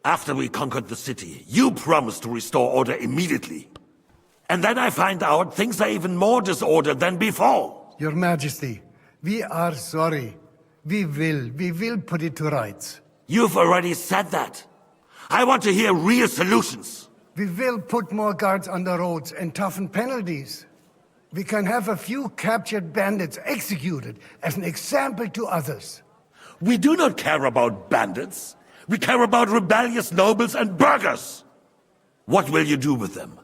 After we conquered the city, you promised to restore order immediately. And then I find out things are even more disordered than before. Your Majesty, we are sorry. We will put it to rights. You've already said that. I want to hear real solutions. We will put more guards on the roads and toughen penalties. We can have a few captured bandits executed as an example to others. We do not care about bandits. We care about rebellious nobles and burghers. What will you do with them?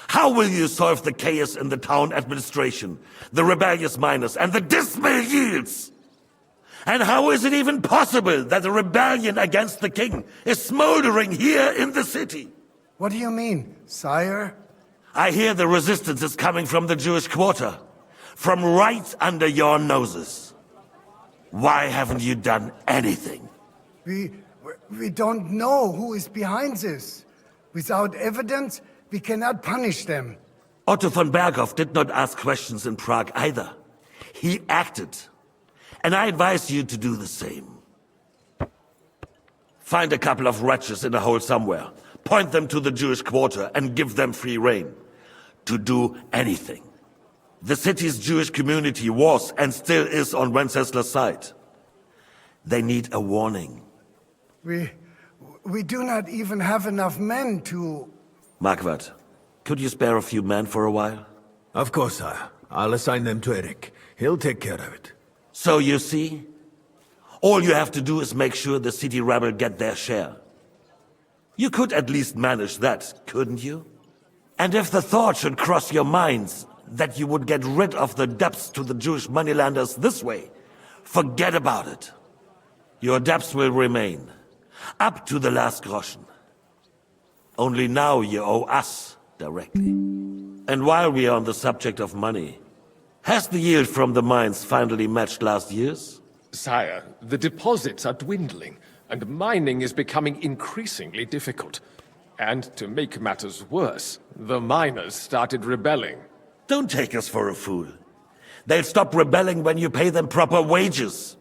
How will you solve the chaos in the town administration, the rebellious miners, and the dismal yields? And how is it even possible that a rebellion against the king is smoldering here in the city? What do you mean, sire? I hear the resistance is coming from the Jewish quarter, from right under your noses. Why haven't you done anything? We don't know who is behind this. Without evidence, we cannot punish them. Otto von Berghoff did not ask questions in Prague either. He acted. And I advise you to do the same. Find a couple of wretches in a hole somewhere, point them to the Jewish quarter, and give them free rein to do anything. The city's Jewish community was and still is on Wencesla's side. They need a warning. We do not even have enough men to... Marquardt, could you spare a few men for a while? Of course, sire. I'll assign them to Eric. He'll take care of it. So you see, all you have to do is make sure the city rebel get their share. You could at least manage that, couldn't you? And if the thought should cross your minds that you would get rid of the debts to the Jewish moneylenders this way, forget about it. Your debts will remain, up to the last groschen. Only now you owe us directly. And while we are on the subject of money, has the yield from the mines finally matched last year's? Sire, the deposits are dwindling, and mining is becoming increasingly difficult. And to make matters worse, the miners started rebelling. Don't take us for a fool. They'll stop rebelling when you pay them proper wages.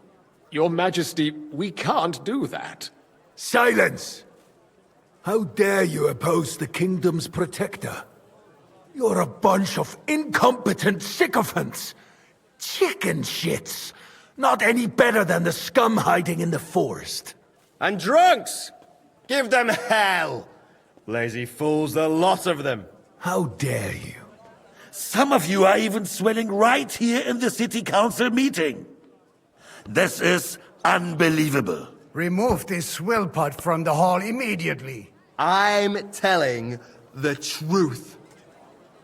Your Majesty, we can't do that. Silence! How dare you oppose the kingdom's protector? You're a bunch of incompetent sycophants! Chicken shits! Not any better than the scum hiding in the forest. And drunks! Give them hell! Lazy fools, the lot of them. How dare you? Some of you are even swilling right here in the city council meeting. This is unbelievable. Remove this swill pot from the hall immediately. I'm telling the truth.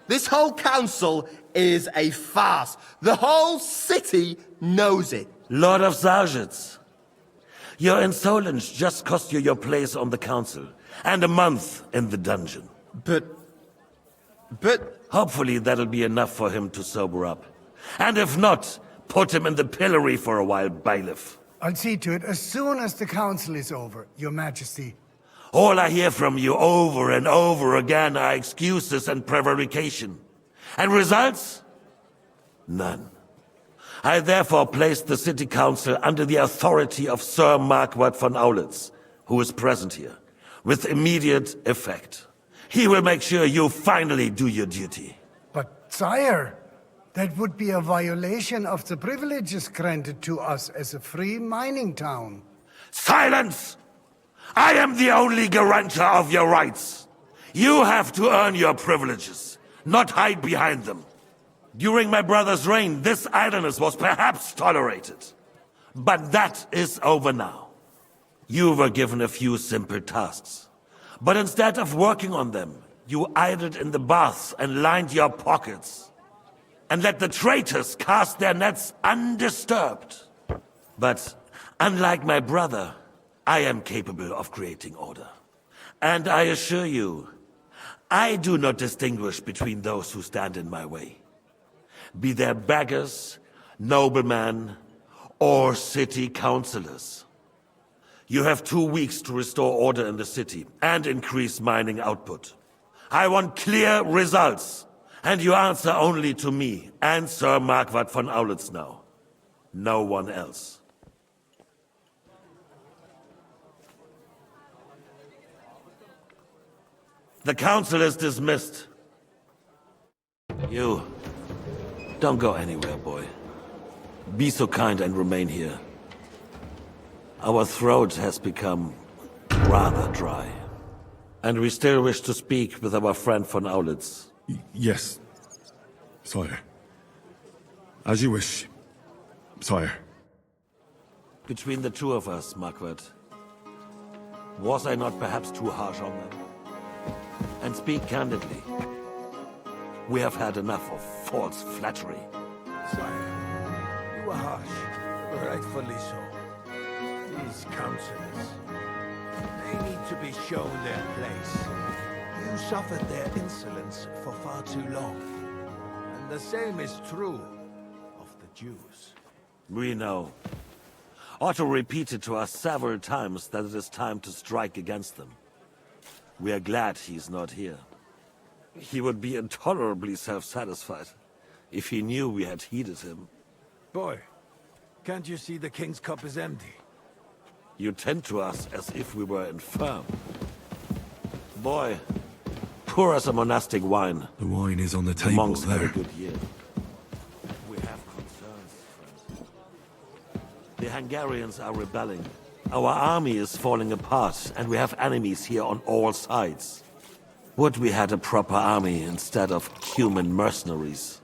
This whole council is a farce. The whole city knows it. Lord of Sargitz, your insolence just cost you your place on the council, and a month in the dungeon. But... Hopefully that'll be enough for him to sober up. And if not, put him in the pillory for a while, bailiff. I'll see to it as soon as the council is over, Your Majesty. All I hear from you over and over again are excuses and prevarication. And results? None. I therefore place the city council under the authority of Sir Marquardt von Aulitz, who is present here, with immediate effect. He will make sure you finally do your duty. But, sire, that would be a violation of the privileges granted to us as a free mining town. Silence! I am the only guarantor of your rights. You have to earn your privileges, not hide behind them. During my brother's reign, this idleness was perhaps tolerated. But that is over now. You were given a few simple tasks. But instead of working on them, you idled in the baths and lined your pockets. And let the traitors cast their nets undisturbed. But unlike my brother, I am capable of creating order. And I assure you, I do not distinguish between those who stand in my way. Be they beggars, noblemen, or city councillors. You have 2 weeks to restore order in the city and increase mining output. I want clear results, and you answer only to me and Sir Marquardt von Aulitz now. No one else. The council is dismissed. You, don't go anywhere, boy. Be so kind and remain here. Our throat has become rather dry. And we still wish to speak with our friend von Aulitz. Yes, sire. As you wish, sire. Between the two of us, Marquardt, was I not perhaps too harsh on them? And speak candidly. We have had enough of false flattery. Sire, you are harsh, rightfully so. These councillors, they need to be shown their place. You suffered their insolence for far too long. And the same is true of the Jews. We know. Otto repeated to us several times that it is time to strike against them. We are glad he's not here. He would be intolerably self-satisfied if he knew we had heeded him. Boy, can't you see the king's cup is empty? You tend to us as if we were infirm. Boy, pour us a monastic wine. The wine is on the The table monks had a there. good year. We have concerns, friend. The Hungarians are rebelling. Our army is falling apart, and we have enemies here on all sides. Would we had a proper army instead of human mercenaries.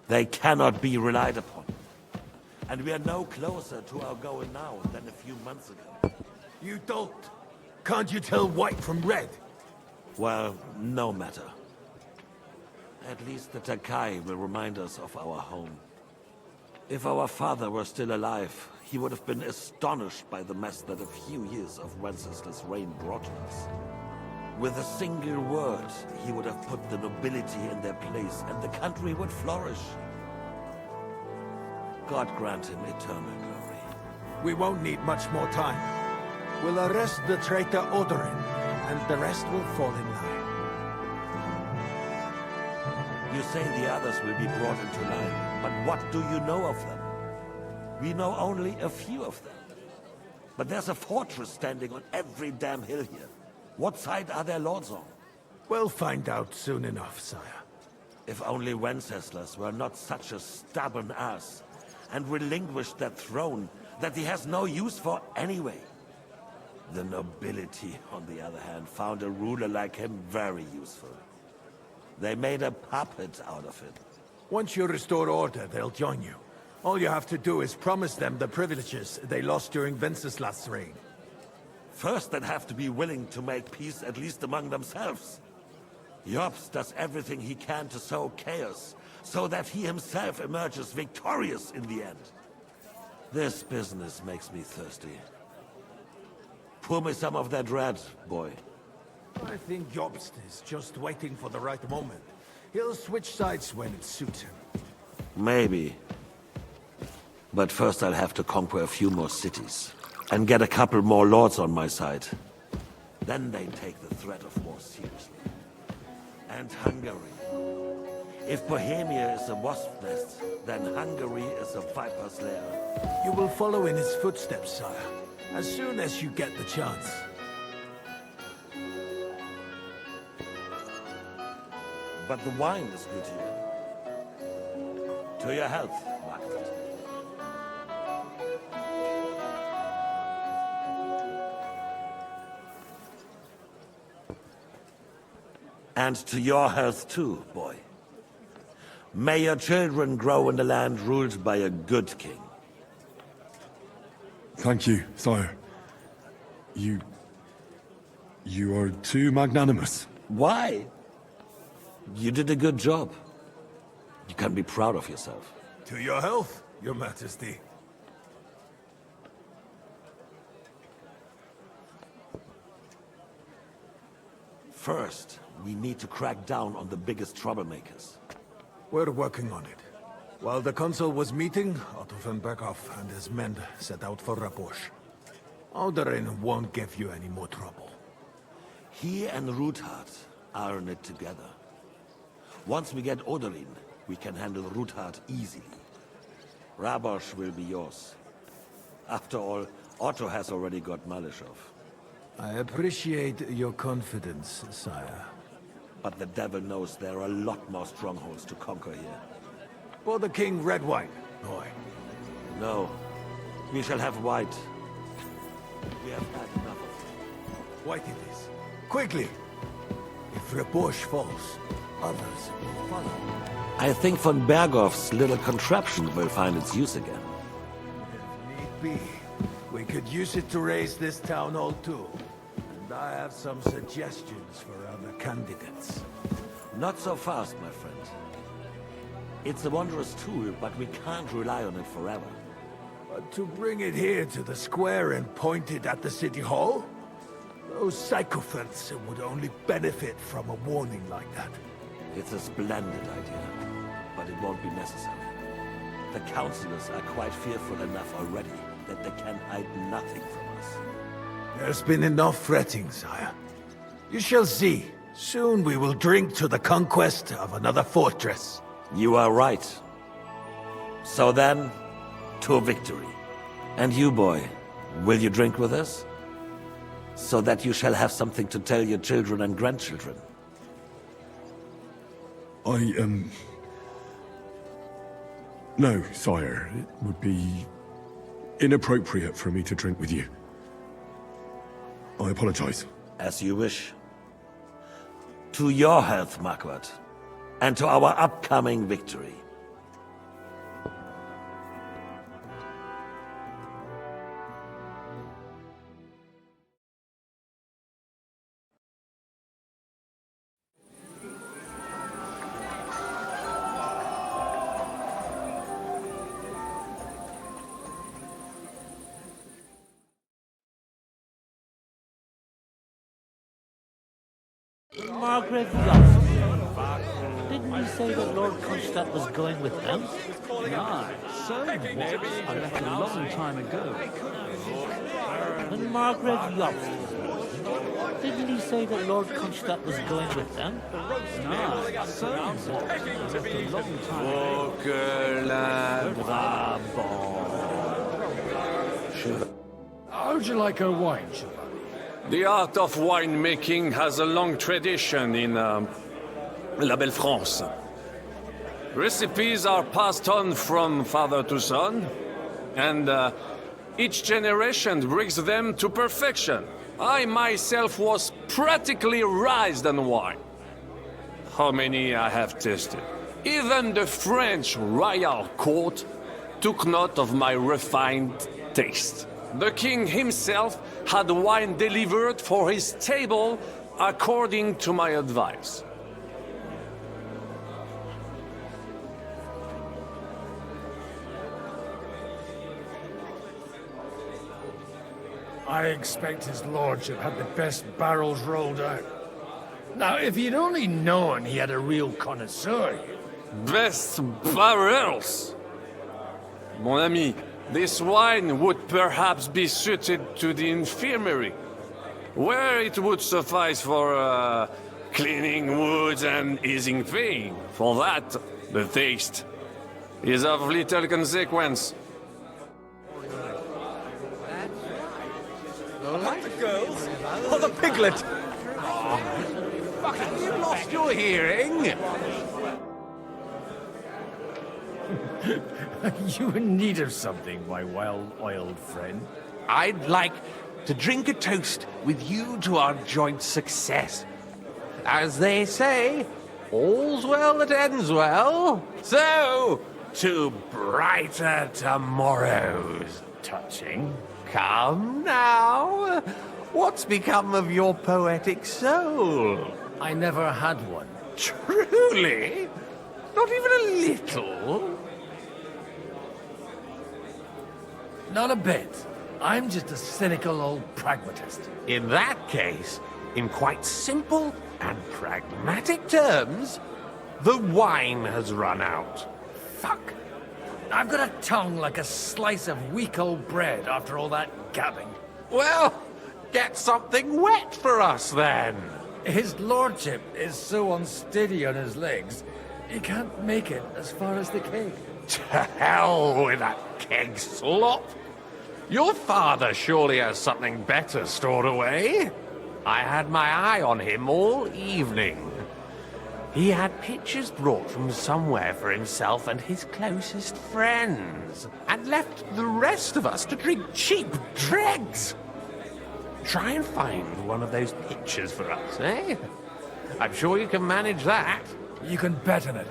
They cannot be relied upon. And we are no closer to our goal now than a few months ago. You don't. Can't you tell white from red? Well, no matter. At least the Takai will remind us of our home. If our father were still alive, he would have been astonished by the mess that a few years of Wenceslas' reign brought to us. With a single word, he would have put the nobility in their place, and the country would flourish. God grant him eternal glory. We won't need much more time. We'll arrest the traitor Odorin, and the rest will fall in line. You say the others will be brought into line, but what do you know of them? We know only a few of them. But there's a fortress standing on every damn hill here. What side are their lords on? We'll find out soon enough, sire. If only Wenceslas were not such a stubborn ass, and relinquished that throne that he has no use for anyway. The nobility, on the other hand, found a ruler like him very useful. They made a puppet out of it. Once you restore order, they'll join you. All you have to do is promise them the privileges they lost during Wenceslas' reign. First, they'd have to be willing to make peace at least among themselves. Jobst does everything he can to sow chaos, so that he himself emerges victorious in the end. This business makes me thirsty. Pour me some of that red, boy. I think Jobst is just waiting for the right moment. He'll switch sides when it suits him. Maybe. But first I'll have to conquer a few more cities. And get a couple more lords on my side. Then they take the threat of war seriously. And Hungary. If Bohemia is a wasp nest, then Hungary is a viper's lair. You will follow in his footsteps, sire, as soon as you get the chance. But the wine is good here. To your health, Margaret. And to your health too, boy. May your children grow in a land ruled by a good king. Thank you, sire. You are too magnanimous. Why? You did a good job. You can be proud of yourself. To your health, your majesty. First, we need to crack down on the biggest troublemakers. We're working on it. While the consul was meeting, Otto von Berghoff and his men set out for Rabosch. Odorin won't give you any more trouble. He and Ruthard are in it together. Once we get Odorin, we can handle Ruthard easily. Rabosch will be yours. After all, Otto has already got Malishov. I appreciate your confidence, sire. But the devil knows there are a lot more strongholds to conquer here. For the king red wine, boy. No, we shall have white. We have had enough of it. White it is. Quickly! If Rebush falls, others will follow. I think von Berghoff's little contraption will find its use again. If need be, we could use it to raise this town hall too. And I have some suggestions for other candidates. Not so fast, my friend. It's a wondrous tool, but we can't rely on it forever. But to bring it here to the square and point it at the city hall? Those sycophants would only benefit from a warning like that. It's a splendid idea, but it won't be necessary. The councillors are quite fearful enough already that they can hide nothing from us. There's been enough fretting, sire. You shall see. Soon we will drink to the conquest of another fortress. You are right. So then, to victory. And you, boy, will you drink with us? So that you shall have something to tell your children and grandchildren. No, sire. It would be inappropriate for me to drink with you. I apologize. As you wish. To your health, Marquardt. And to our upcoming victory. Margaret Yost. Didn't you say that Lord Kronstadt was going with them? Aye, so what? I left a long time ago. And Margaret Yost. Didn't you say that Lord Kronstadt was going with them? Aye, so what? I left a long time ago. How'd you like her wine, Chevalier? The art of winemaking has a long tradition in La Belle France. Recipes are passed on from father to son, and each generation brings them to perfection. I myself was practically raised on wine. How many I have tasted. Even the French royal court took note of my refined taste. The king himself had wine delivered for his table according to my advice. I expect his lordship had the best barrels rolled out. Now, if he'd only known he had a real connoisseur here. Best barrels! Mon ami, this wine would perhaps be suited to the infirmary, where it would suffice for cleaning wounds and easing pain. For that, the taste is of little consequence. Oh, the piglet! Oh, fucking, you lost your hearing! You in need of something, my well-oiled friend? I'd like to drink a toast with you to our joint success. As they say, all's well that ends well. So, to brighter tomorrows. Touching. Come now. What's become of your poetic soul? I never had one. Truly? Not even a little? Not a bit. I'm just a cynical old pragmatist. In that case, in quite simple and pragmatic terms, the wine has run out. Fuck. I've got a tongue like a slice of weak old bread after all that gabbing. Well, get something wet for us then. His lordship is so unsteady on his legs, he can't make it as far as the keg. To hell with that keg slop. Your father surely has something better stored away. I had my eye on him all evening. He had pitchers brought from somewhere for himself and his closest friends, and left the rest of us to drink cheap dregs. Try and find one of those pitchers for us, eh? I'm sure you can manage that. You can bet on it.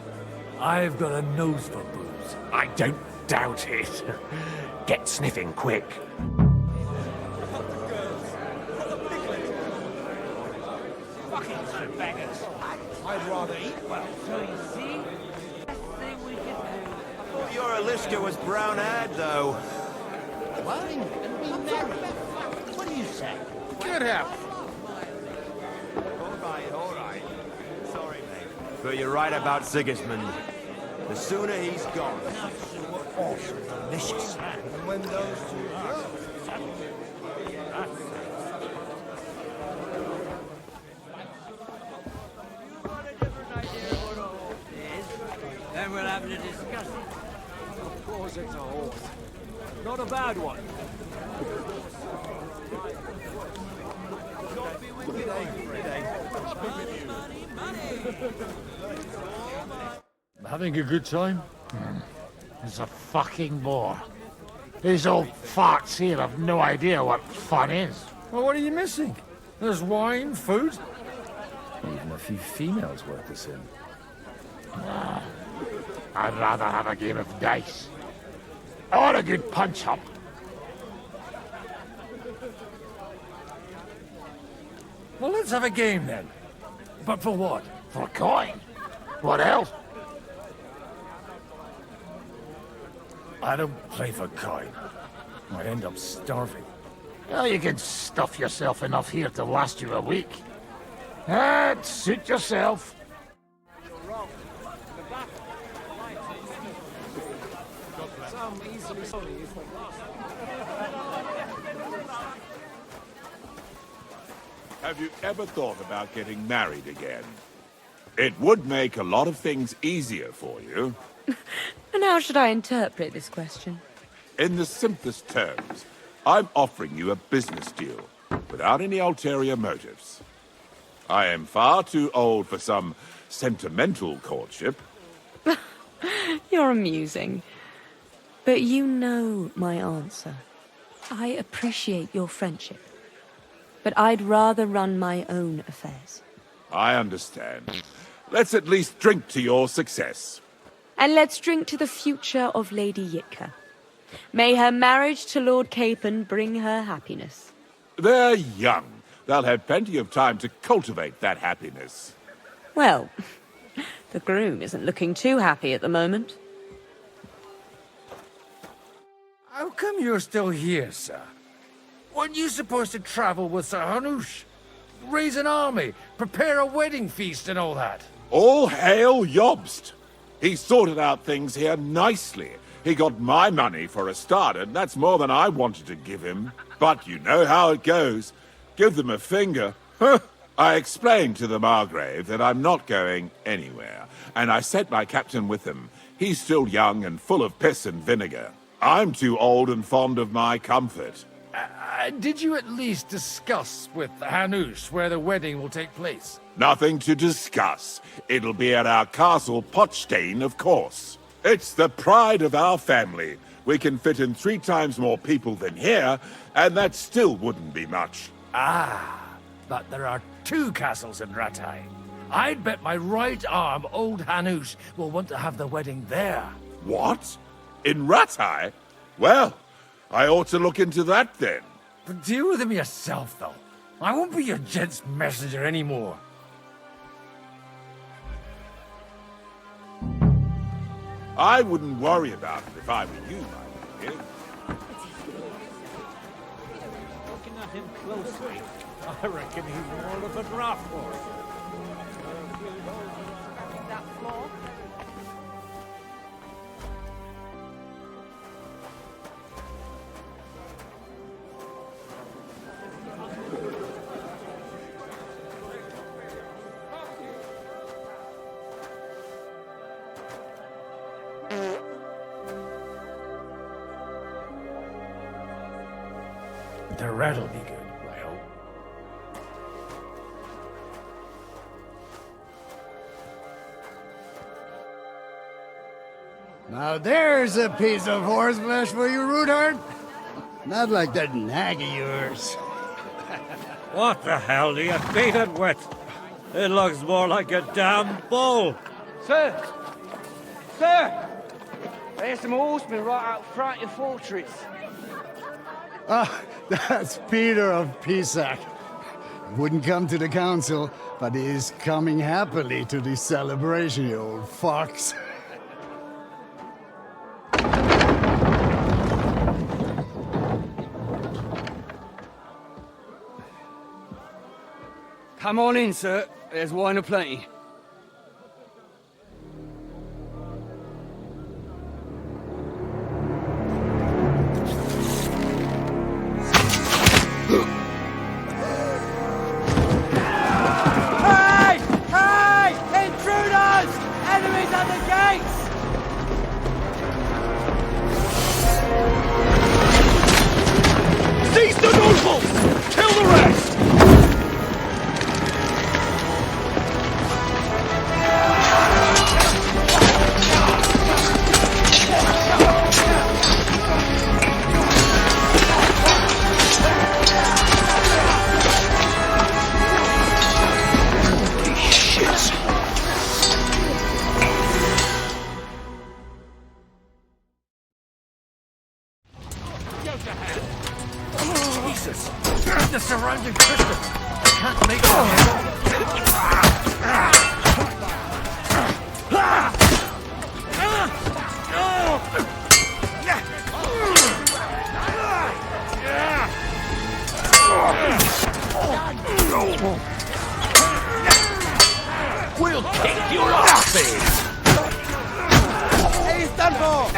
I've got a nose for booze. I don't doubt it. Get sniffing quick. Fucking beggars. I'd rather eat well. So you see, best thing we can do. Thought your Alishka was brown-haired, though. Wine and be merry. What do you say? Good health. All right. Sorry, mate. But you're right about Sigismund. The sooner he's gone. Nuts were awesome, delicious. And when those two Then we'll have to discuss it. Of course it's a horse. Not a bad one. Having a good time? It's a fucking bore. These old farts here have no idea what fun is. Well, what are you missing? There's wine, food. Even a few females worth the sin. I'd rather have a game of dice. Or a good punch-up. Well, let's have a game then. But for what? For a coin. What else? I don't play for coin. I'd end up starving. Well, you can stuff yourself enough here to last you a week. Suit yourself. Have you ever thought about getting married again? It would make a lot of things easier for you. And how should I interpret this question? In the simplest terms, I'm offering you a business deal, without any ulterior motives. I am far too old for some sentimental courtship. You're amusing. But you know my answer. I appreciate your friendship. But I'd rather run my own affairs. I understand. Let's at least drink to your success. And let's drink to the future of Lady Yitka. May her marriage to Lord Capon bring her happiness. They're young. They'll have plenty of time to cultivate that happiness. Well, the groom isn't looking too happy at the moment. How come you're still here, sir? Weren't you supposed to travel with Sir Hanush? Raise an army, prepare a wedding feast and all that? All hail Jobst! He sorted out things here nicely. He got my money for a start, and that's more than I wanted to give him. But you know how it goes. Give them a finger. I explained to the Margrave that I'm not going anywhere, and I sent my captain with him. He's still young and full of piss and vinegar. I'm too old and fond of my comfort. Did you at least discuss with Hanush where the wedding will take place? Nothing to discuss. It'll be at our castle Potsdam, of course. It's the pride of our family. We can fit in 3 times more people than here, and that still wouldn't be much. Ah, but there are 2 castles in Rattay. I'd bet my right arm old Hanush will want to have the wedding there. What? In Rattay? Well, I ought to look into that then. But deal with him yourself, though. I won't be your gent's messenger anymore. I wouldn't worry about it if I were you, my dear. Looking at him closely, I reckon he's more of a draft horse. That floor? The rat'll be good. Well, Now there's a piece of horseflesh for you, Rootard. Not like that nag of yours. What the hell do you beat it with? It looks more like a damn bull. Sir! Sir! There's some horsemen right out front of your fortress. Ah, that's Peter of Pisac. Wouldn't come to the council, but he is coming happily to the celebration, you old fox. Come on in, sir. There's wine aplenty. Hey! Hey! Intruders! Enemies at the gates! Seize the nobles! Kill the rest! Jesus! The surrounding crystals! I can't make We'll kick your asses! He's done for!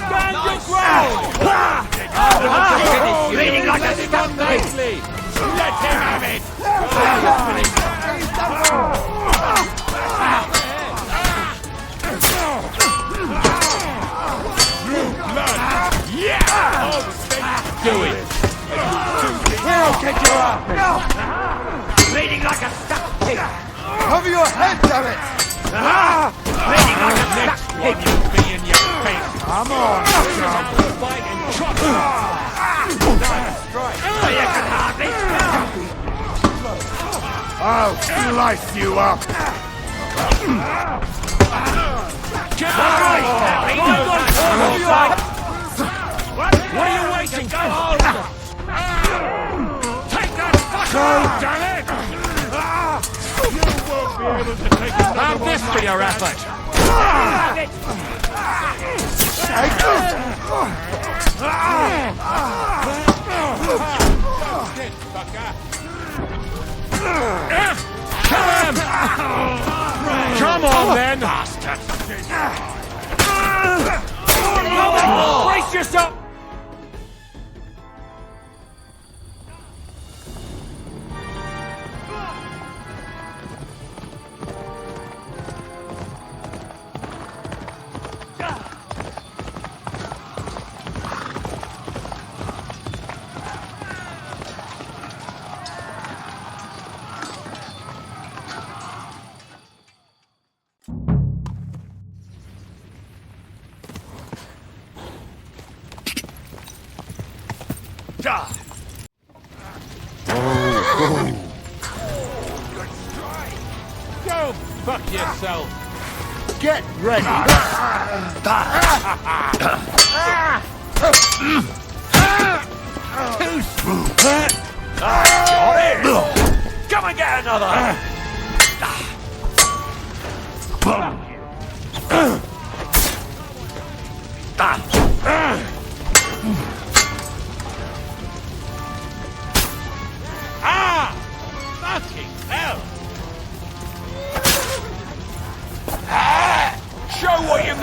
Stand your ground! Bleeding like a skunk! Nicely! Let him have it! Do it! We'll kick your ass! Bleeding like a stuck pig! Cover your head, damn it! Bleeding like a stuck pig! Be in your face! Come on! Fight and chop! You can hardly I'll slice you up! What are you waiting for? Take that fucker! Damn it! You won't be able to take it. Have this for your effort! Come on, then! Brace yourself! Go fuck yourself! Get ready! Too smooth! Come and get another! Fucking hell! Show what you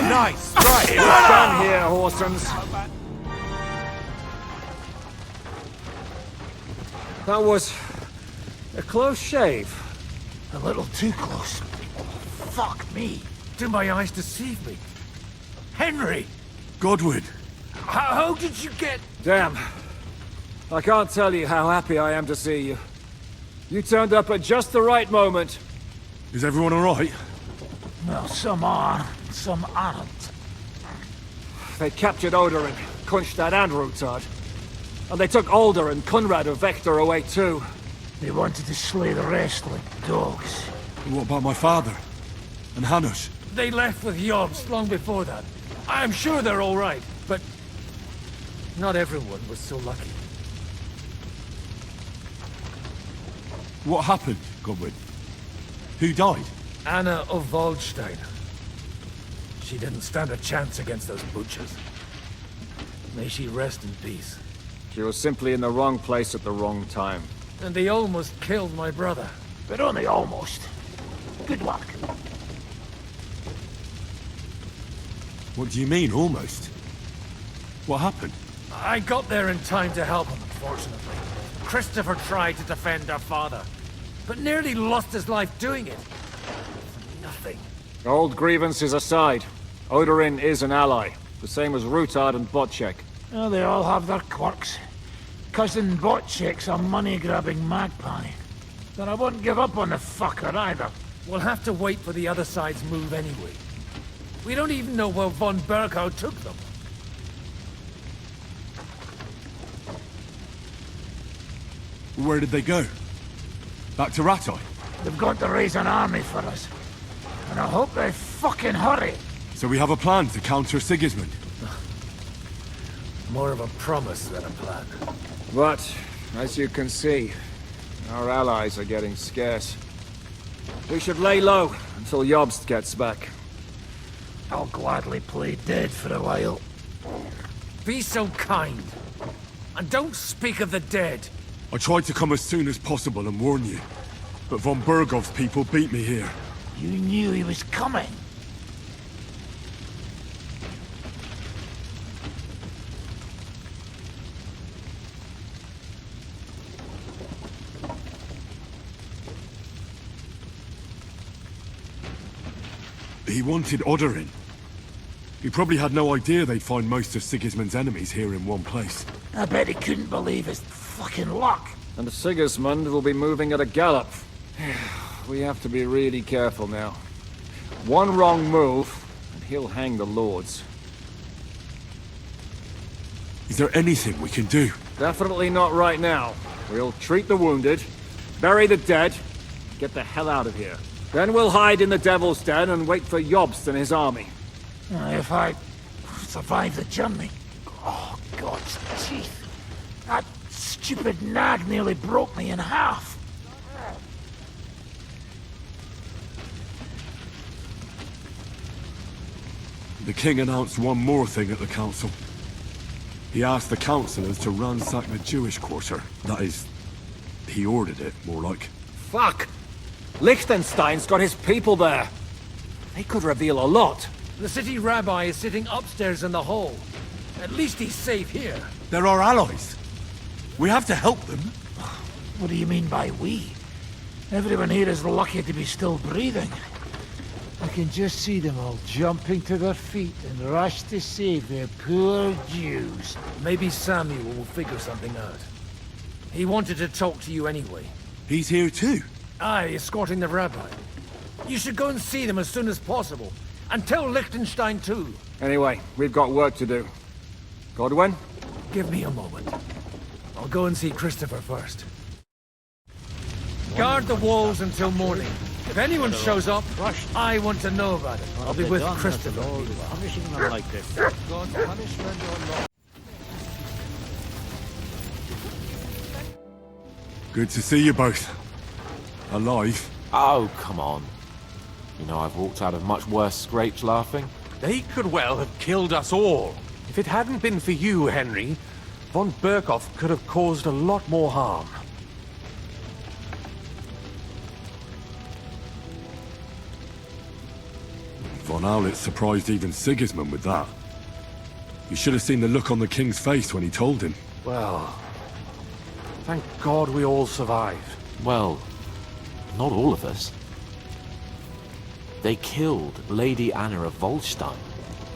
Nice! Right, it's done here, Horsens. That was a close shave. A little too close. Fuck me. Do my eyes deceive me? Henry! Godwin! How did you get... Damn. I can't tell you how happy I am to see you. You turned up at just the right moment. Is everyone alright? Well, some are, some aren't. They captured Odorin, Kunstad and Rutard. And they took Alder and Conrad of Vector away too. They wanted to slay the rest like dogs. What about my father? And Hanush? They left with Jobst long before that. I'm sure they're all right, but... not everyone was so lucky. What happened, Godwin? Who died? Anna of Waldstein. She didn't stand a chance against those butchers. May she rest in peace. She was simply in the wrong place at the wrong time. And they almost killed my brother. But only almost. Good luck. What do you mean, almost? What happened? I got there in time to help him, unfortunately. Christopher tried to defend our father, but nearly lost his life doing it. Nothing. Old grievances aside, Odorin is an ally, the same as Rutard and Botchek. Well, they all have their quirks. Cousin Botchek's a money-grabbing magpie. But I wouldn't give up on the fucker either. We'll have to wait for the other side's move anyway. We don't even know where von Berghow took them. Where did they go? Back to Rattay? They've got to raise an army for us. And I hope they fucking hurry. So we have a plan to counter Sigismund? More of a promise than a plan. But, as you can see, our allies are getting scarce. We should lay low until Jobst gets back. I'll gladly play dead for a while. Be so kind. And don't speak of the dead. I tried to come as soon as possible and warn you. But von Bergov's people beat me here. You knew he was coming. He wanted Odorin. He probably had no idea they'd find most of Sigismund's enemies here in one place. I bet he couldn't believe his fucking luck. And Sigismund will be moving at a gallop. We have to be really careful now. One wrong move, and he'll hang the lords. Is there anything we can do? Definitely not right now. We'll treat the wounded, bury the dead, get the hell out of here. Then we'll hide in the Devil's Den and wait for Jobst and his army. If I survive the journey. Oh, God's teeth. That stupid nag nearly broke me in half. The king announced one more thing at the council. He asked the councillors to ransack the Jewish quarter. That is, he ordered it, more like. Fuck! Liechtenstein's got his people there. They could reveal a lot. The city rabbi is sitting upstairs in the hall. At least he's safe here. They're our allies. We have to help them. What do you mean by we? Everyone here is lucky to be still breathing. I can just see them all jumping to their feet and rush to save their poor Jews. Maybe Samuel will figure something out. He wanted to talk to you anyway. He's here too? Aye, escorting the rabbi. You should go and see them as soon as possible. And tell Liechtenstein too. Anyway, we've got work to do. Godwin? Give me a moment. I'll go and see Christopher first. Guard the walls until morning. If anyone shows up, I want to know about it. I'll be with Christopher. Punishing them like this. God's punishment or not. Good to see you both. Alive. Oh, come on. You know I've walked out of much worse scrapes laughing. They could well have killed us all. If it hadn't been for you, Henry, von Berkhoff could have caused a lot more harm. Von Aulitz surprised even Sigismund with that. You should have seen the look on the king's face when he told him. Well, thank God we all survived. Well, not all of us. They killed Lady Anna of Volstein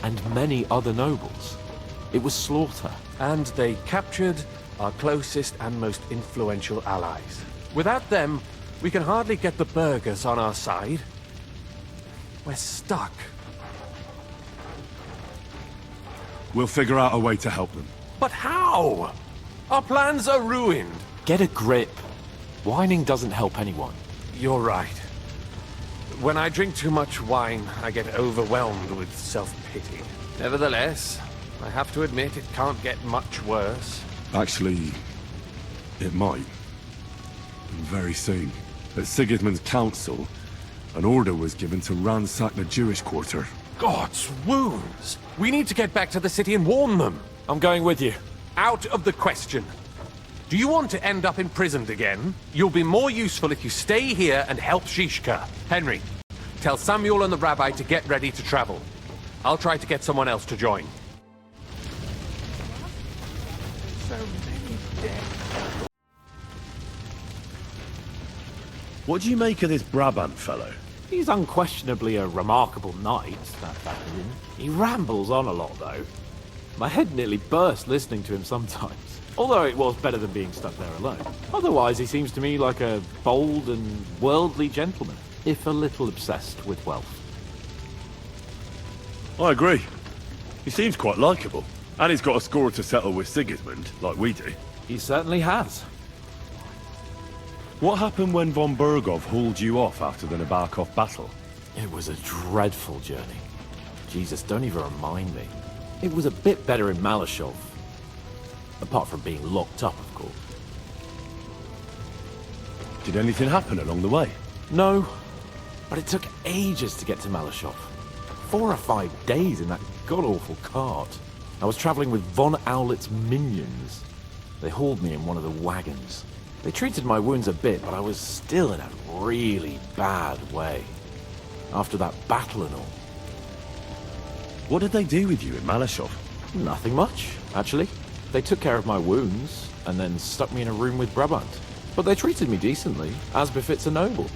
and many other nobles. It was slaughter. And they captured our closest and most influential allies. Without them, we can hardly get the burghers on our side. We're stuck. We'll figure out a way to help them. But how? Our plans are ruined. Get a grip. Whining doesn't help anyone. You're right. When I drink too much wine, I get overwhelmed with self-pity. Nevertheless, I have to admit it can't get much worse. Actually, it might. And very soon. At Sigismund's council, an order was given to ransack the Jewish quarter. God's wounds! We need to get back to the city and warn them. I'm going with you. Out of the question. Do you want to end up imprisoned again? You'll be more useful if you stay here and help Shishka. Henry, tell Samuel and the rabbi to get ready to travel. I'll try to get someone else to join. So many dead. What do you make of this Brabant fellow? He's unquestionably a remarkable knight, that factored in. He rambles on a lot, though. My head nearly burst listening to him sometimes. Although it was better than being stuck there alone. Otherwise, he seems to me like a bold and worldly gentleman, if a little obsessed with wealth. I agree. He seems quite likeable. And he's got a score to settle with Sigismund, like we do. He certainly has. What happened when von Berkhoff hauled you off after the Nabokov battle? It was a dreadful journey. Jesus, don't even remind me. It was a bit better in Malashov. Apart from being locked up, of course. Did anything happen along the way? No, but it took ages to get to Malashov. 4 or 5 days in that god-awful cart. I was traveling with von Aulitz's minions. They hauled me in one of the wagons. They treated my wounds a bit, but I was still in a really bad way. After that battle and all. What did they do with you in Malashov? Nothing much, actually. They took care of my wounds, and then stuck me in a room with Brabant. But they treated me decently, as befits a noble.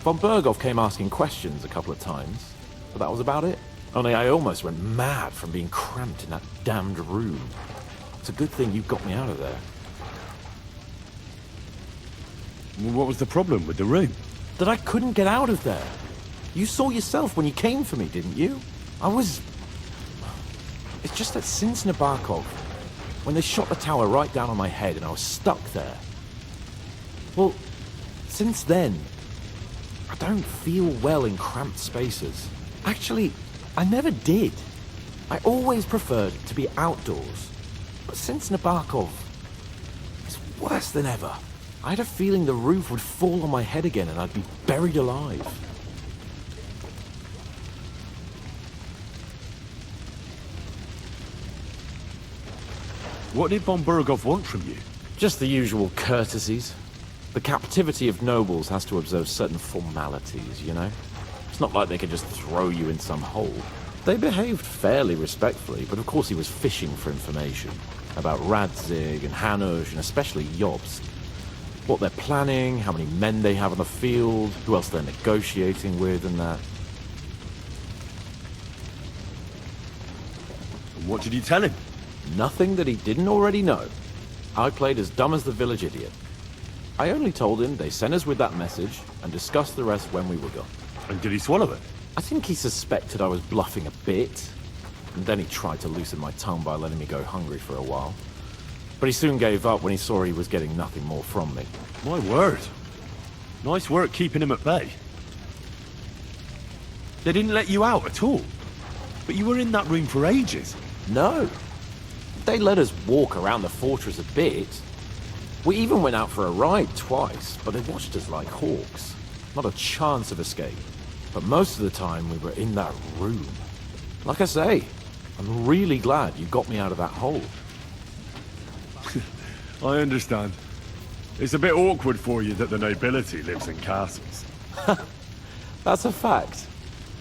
Von Berkhoff came asking questions a couple of times, but that was about it. Only I almost went mad from being cramped in that damned room. It's a good thing you got me out of there. What was the problem with the room? That I couldn't get out of there. You saw yourself when you came for me, didn't you? It's just that since Nabokov, when they shot the tower right down on my head and I was stuck there. Well, since then, I don't feel well in cramped spaces. Actually, I never did. I always preferred to be outdoors. But since Nabokov, it's worse than ever. I had a feeling the roof would fall on my head again and I'd be buried alive. What did von Berkhoff want from you? Just the usual courtesies. The captivity of nobles has to observe certain formalities, you know? It's not like they could just throw you in some hole. They behaved fairly respectfully, but of course he was fishing for information. About Radzig and Hanush, and especially Jobst. What they're planning, how many men they have on the field, who else they're negotiating with, and that. And what did you tell him? Nothing that he didn't already know. I played as dumb as the village idiot. I only told him they sent us with that message and discussed the rest when we were gone. And did he swallow it? I think he suspected I was bluffing a bit. And then he tried to loosen my tongue by letting me go hungry for a while. But he soon gave up when he saw he was getting nothing more from me. My word. Nice work keeping him at bay. They didn't let you out at all. But you were in that room for ages. No. They let us walk around the fortress a bit. We even went out for a ride twice, but they watched us like hawks. Not a chance of escape. But most of the time we were in that room. Like I say, I'm really glad you got me out of that hole. I understand. It's a bit awkward for you that the nobility lives in castles. That's a fact.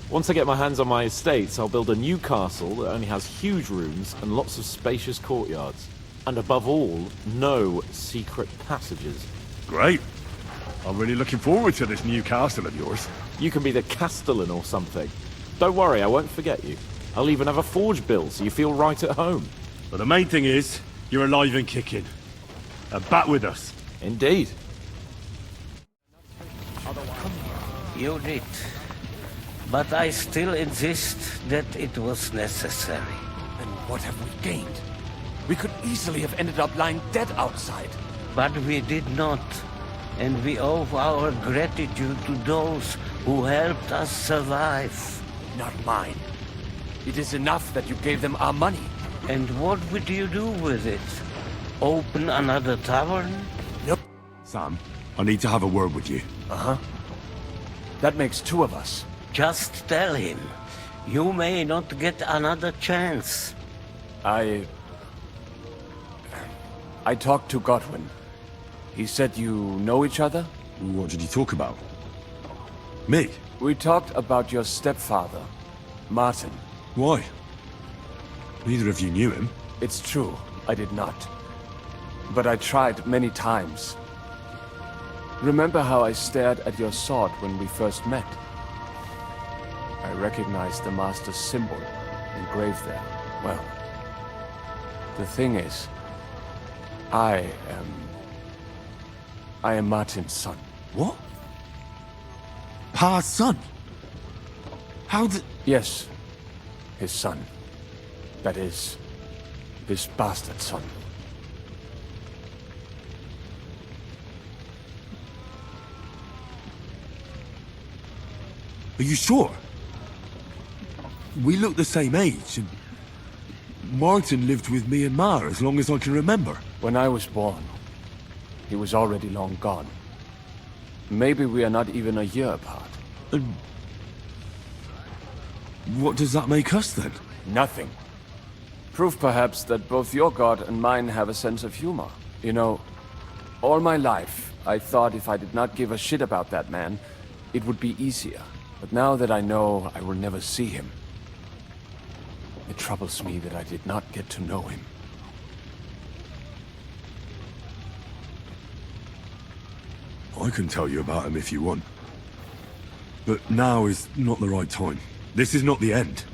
Once I get my hands on my estates, I'll build a new castle that only has huge rooms and lots of spacious courtyards. And above all, no secret passages. Great. I'm really looking forward to this new castle of yours. You can be the castellan or something. Don't worry, I won't forget you. I'll even have a forge built so you feel right at home. But the main thing is, you're alive and kicking. And back with us. Indeed. You did. But I still insist that it was necessary. Then what have we gained? We could easily have ended up lying dead outside. But we did not. And we owe our gratitude to those who helped us survive. Not mine. It is enough that you gave them our money. And what would you do with it? Open another tavern? Nope. Sam, I need to have a word with you. Uh-huh. That makes two of us. Just tell him. You may not get another chance. I talked to Godwin. He said you know each other? What did you talk about? Me? We talked about your stepfather, Martin. Why? Neither of you knew him. It's true, I did not. But I tried many times. Remember how I stared at your sword when we first met? I recognized the Master's symbol engraved there. Well, the thing is, I am Martin's son. What? Pa's son? How did... Yes, his son. That is, his bastard son. Are you sure? We look the same age, and Martin lived with me and Ma as long as I can remember. When I was born, he was already long gone. Maybe we are not even a year apart. And what does that make us then? Nothing. Proof perhaps that both your god and mine have a sense of humor. You know, all my life, I thought if I did not give a shit about that man, it would be easier. But now that I know I will never see him, it troubles me that I did not get to know him. I can tell you about him if you want. But now is not the right time. This is not the end.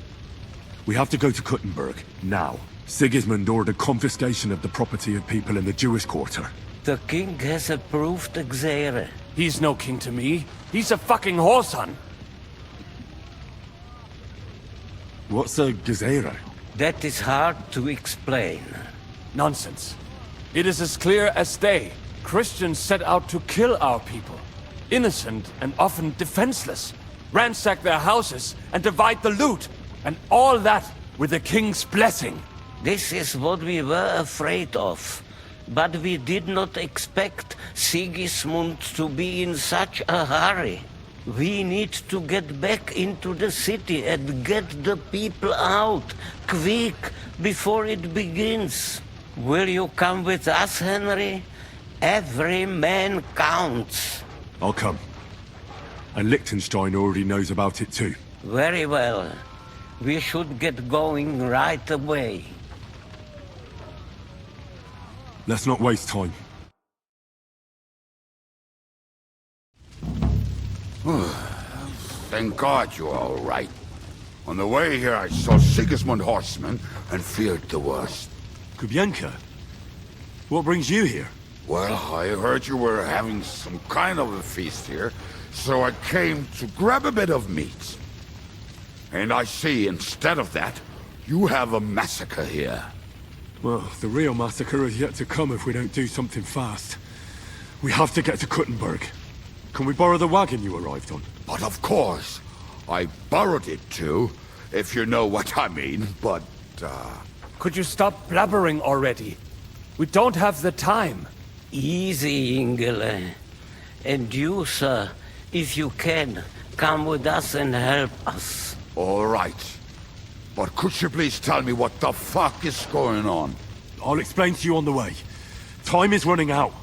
We have to go to Kuttenberg, now. Sigismund ordered confiscation of the property of people in the Jewish quarter. The king has approved Xere. He's no king to me. He's a fucking whoreson. What's a Gezerah? That is hard to explain. Nonsense. It is as clear as day. Christians set out to kill our people. Innocent and often defenseless. Ransack their houses and divide the loot. And all that with the king's blessing. This is what we were afraid of. But we did not expect Sigismund to be in such a hurry. We need to get back into the city and get the people out, quick, before it begins. Will you come with us, Henry? Every man counts. I'll come. And Liechtenstein already knows about it too. Very well. We should get going right away. Let's not waste time. Thank God you're all right. On the way here, I saw Sigismund horsemen and feared the worst. Kubienka? What brings you here? Well, I heard you were having some kind of a feast here, so I came to grab a bit of meat. And I see, instead of that, you have a massacre here. Well, the real massacre is yet to come if we don't do something fast. We have to get to Kuttenberg. Can we borrow the wagon you arrived on? But of course. I borrowed it too, if you know what I mean, but, Could you stop blabbering already? We don't have the time. Easy, Ingele. And you, sir, if you can, come with us and help us. All right. But could you please tell me what the fuck is going on? I'll explain to you on the way. Time is running out.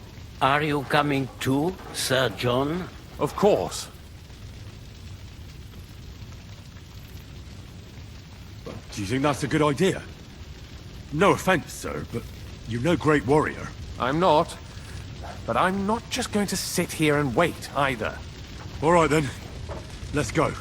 Are you coming too, Sir John? Of course. Do you think that's a good idea? No offense, sir, but you're no great warrior. I'm not. But I'm not just going to sit here and wait, either. All right, then. Let's go.